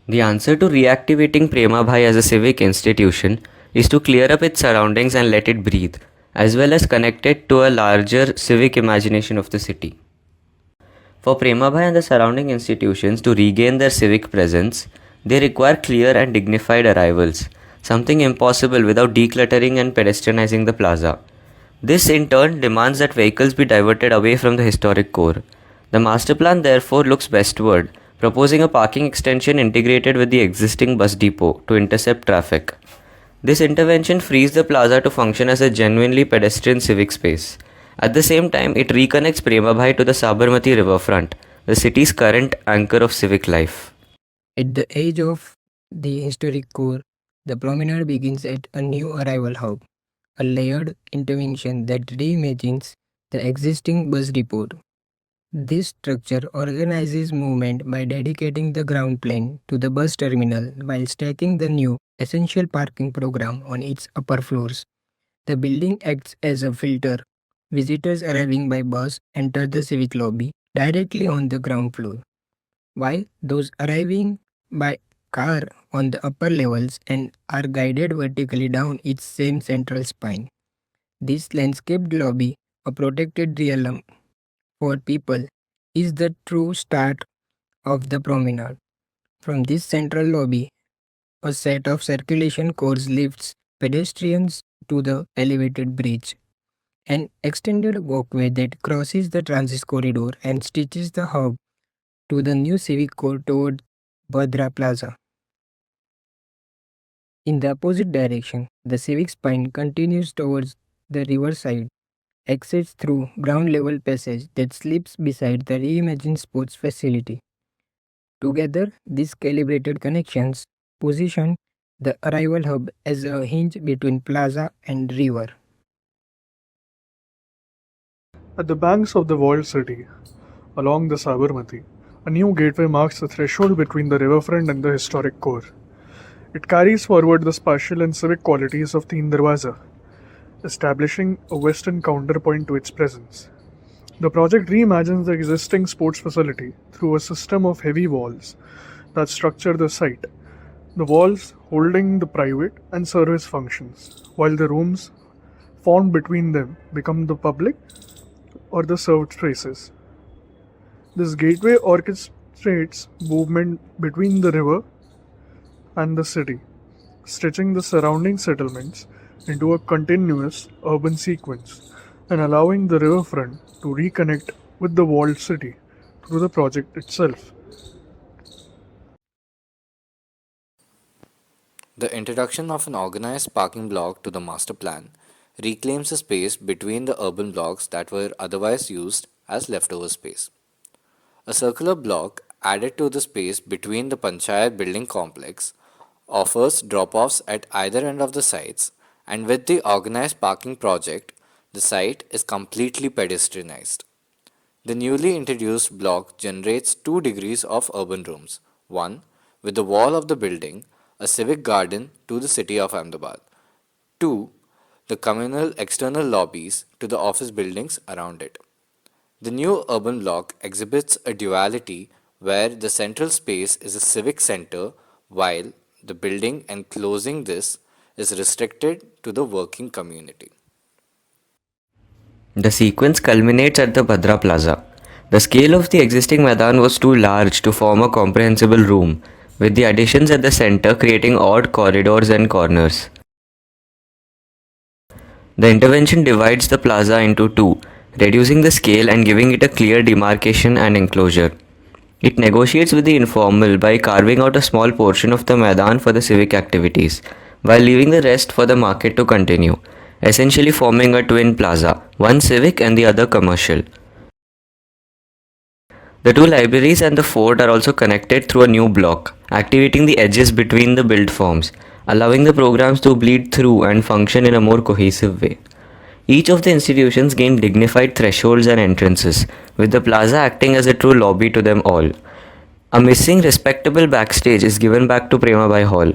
The answer to reactivating Premabhai as a civic institution is to clear up its surroundings and let it breathe, as well as connect it to a larger civic imagination of the city. For Premabhai and the surrounding institutions to regain their civic presence, they require clear and dignified arrivals, something impossible without decluttering and pedestrianizing the plaza. This in turn demands that vehicles be diverted away from the historic core. The master plan therefore looks westward, proposing a parking extension integrated with the existing bus depot to intercept traffic. This intervention frees the plaza to function as a genuinely pedestrian civic space. At the same time, it reconnects Premabhai to the Sabarmati riverfront, the city's current anchor of civic life. At the edge of the historic core, the promenade begins at a new arrival hub, a layered intervention that reimagines the existing bus depot. This structure organizes movement by dedicating the ground plane to the bus terminal while stacking the new essential parking program on its upper floors. The building acts as a filter. Visitors arriving by bus enter the civic lobby directly on the ground floor, while those arriving by car on the upper levels and are guided vertically down its same central spine. This landscaped lobby, a protected realm for people, is the true start of the promenade. From this central lobby, a set of circulation cores lifts pedestrians to the elevated bridge, an extended walkway that crosses the transit corridor and stitches the hub to the new civic core toward Bhadra Plaza. In the opposite direction, the civic spine continues towards the riverside, exits through ground level passage that slips beside the reimagined sports facility. Together, these calibrated connections position the arrival hub as a hinge between plaza and river. At the banks of the walled city, along the Sabarmati, a new gateway marks the threshold between the riverfront and the historic core. It carries forward the spatial and civic qualities of Teen Darwaza, establishing a western counterpoint to its presence. The project reimagines the existing sports facility through a system of heavy walls that structure the site, the walls holding the private and service functions, while the rooms formed between them become the public or the served spaces. This gateway orchestrates movement between the river and the city, stitching the surrounding settlements into a continuous urban sequence and allowing the riverfront to reconnect with the walled city through the project itself. The introduction of an organized parking block to the master plan reclaims the space between the urban blocks that were otherwise used as leftover space. A circular block added to the space between the Panchayat building complex offers drop-offs at either end of the sites, and with the organized parking project, the site is completely pedestrianized. The newly introduced block generates 2 degrees of urban rooms, one with the wall of the building, a civic garden to the city of Ahmedabad, 2 the communal external lobbies to the office buildings around it. The new urban block exhibits a duality where the central space is a civic center while the building enclosing this is restricted to the working community. The sequence culminates at the Bhadra Plaza. The scale of the existing Maidan was too large to form a comprehensible room, with the additions at the center creating odd corridors and corners. The intervention divides the plaza into two, reducing the scale and giving it a clear demarcation and enclosure. It negotiates with the informal by carving out a small portion of the Maidan for the civic activities, while leaving the rest for the market to continue, essentially forming a twin plaza, one civic and the other commercial. The two libraries and the fort are also connected through a new block, activating the edges between the build forms, allowing the programs to bleed through and function in a more cohesive way. Each of the institutions gained dignified thresholds and entrances, with the plaza acting as a true lobby to them all. A missing respectable backstage is given back to Premabhai Hall.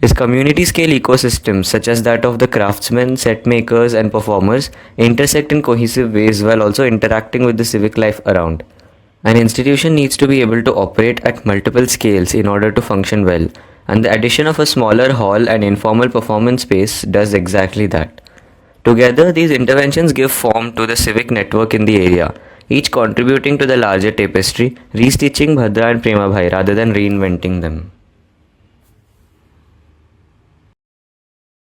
Its community-scale ecosystems, such as that of the craftsmen, set makers and performers, intersect in cohesive ways while also interacting with the civic life around. An institution needs to be able to operate at multiple scales in order to function well, and the addition of a smaller hall and informal performance space does exactly that. Together, these interventions give form to the civic network in the area, each contributing to the larger tapestry, restitching Bhadra and Premabhai rather than reinventing them.